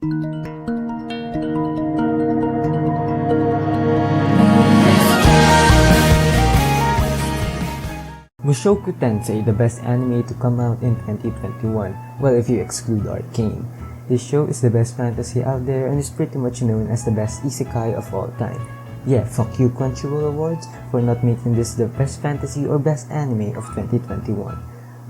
Mushoku Tensei, the best anime to come out in 2021, well if you exclude Arcane. This show is the best fantasy out there and is pretty much known as the best isekai of all time. Yeah, fuck you Crunchyroll Awards for not making this the best fantasy or best anime of 2021.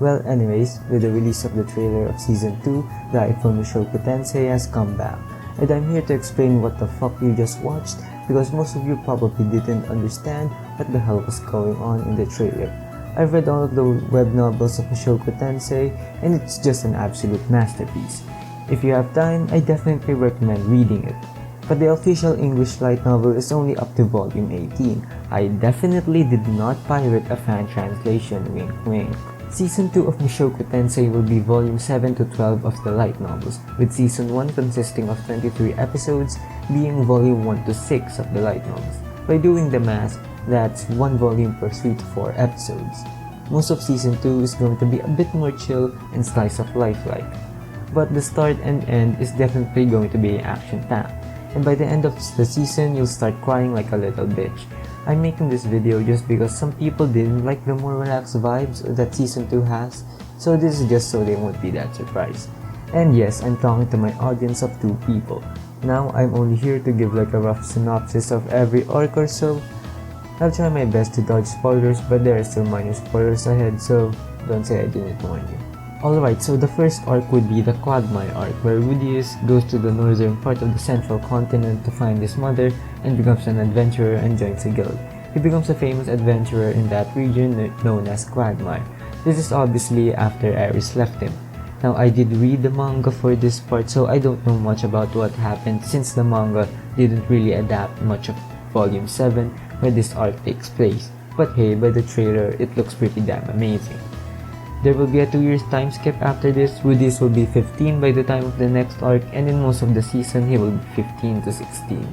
Well anyways, with the release of the trailer of Season 2, the hype for Mushoku Tensei has come back. And I'm here to explain what the fuck you just watched because most of you probably didn't understand what the hell was going on in the trailer. I've read all of the web novels of Mushoku Tensei and it's just an absolute masterpiece. If you have time, I definitely recommend reading it. But the official English light novel is only up to volume 18. I definitely did not pirate a fan translation, wink wink. Season 2 of Mushoku Tensei will be volume 7 to 12 of the light novels, with Season 1 consisting of 23 episodes being volume 1 to 6 of the light novels. By doing the math, that's 1 volume per 3 to 4 episodes. Most of Season 2 is going to be a bit more chill and slice of life-like. But the start and end is definitely going to be action-packed. And by the end of the season, you'll start crying like a little bitch. I'm making this video just because some people didn't like the more relaxed vibes that Season 2 has, so this is just so they won't be that surprised. And yes, I'm talking to my audience of 2 people. Now, I'm only here to give like a rough synopsis of every arc or so. I'll try my best to dodge spoilers, but there are still minor spoilers ahead, so don't say I didn't warn you. Alright, so the first arc would be the Quagmire Arc, where Rudius goes to the northern part of the central continent to find his mother and becomes an adventurer and joins a guild. He becomes a famous adventurer in that region known as Quagmire. This is obviously after Ares left him. Now, I did read the manga for this part, so I don't know much about what happened since the manga didn't really adapt much of Volume 7 where this arc takes place. But hey, by the trailer, it looks pretty damn amazing. There will be a 2 years time skip after this. Rudius will be 15 by the time of the next arc, and in most of the season he will be 15 to 16.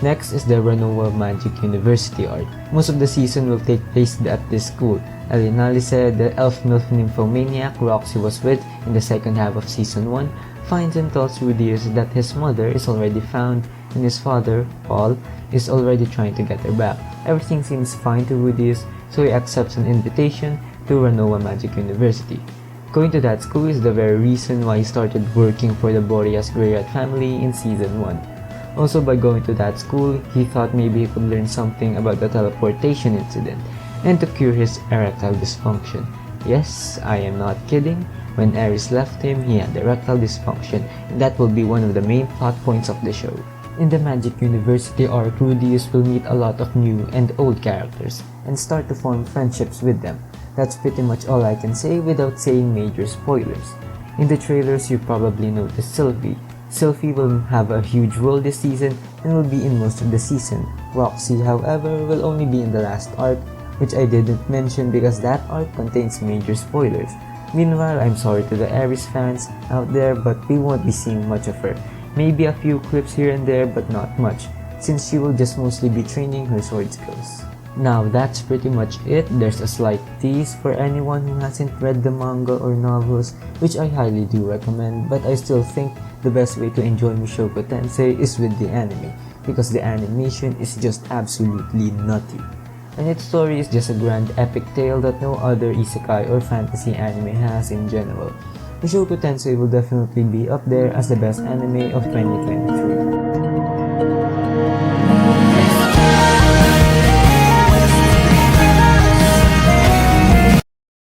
Next is the Renoa Magic University arc. Most of the season will take place at this school. Alinalice, the elf MILF nymphomaniac Roxy was with in the second half of season 1, finds and tells Rudius that his mother is already found and his father, Paul, is already trying to get her back. Everything seems fine to Rudius, so he accepts an invitation to Renoa Magic University. Going to that school is the very reason why he started working for the Boreas Greyrat family in season 1. Also, by going to that school, he thought maybe he could learn something about the teleportation incident and to cure his erectile dysfunction. Yes, I am not kidding. When Ares left him, he had erectile dysfunction, and that will be one of the main plot points of the show. In the Magic University arc, Rudius will meet a lot of new and old characters and start to form friendships with them. That's pretty much all I can say without saying major spoilers. In the trailers, you probably noticed Sylvie. Sylvie will have a huge role this season and will be in most of the season. Roxy, however, will only be in the last arc, which I didn't mention because that arc contains major spoilers. Meanwhile, I'm sorry to the Ares fans out there, but we won't be seeing much of her. Maybe a few clips here and there, but not much, since she will just mostly be training her sword skills. Now that's pretty much it. There's a slight tease for anyone who hasn't read the manga or novels, which I highly do recommend, but I still think the best way to enjoy Mushoku Tensei is with the anime, because the animation is just absolutely nutty. And its story is just a grand epic tale that no other isekai or fantasy anime has in general. Mushoku Tensei will definitely be up there as the best anime of 2023.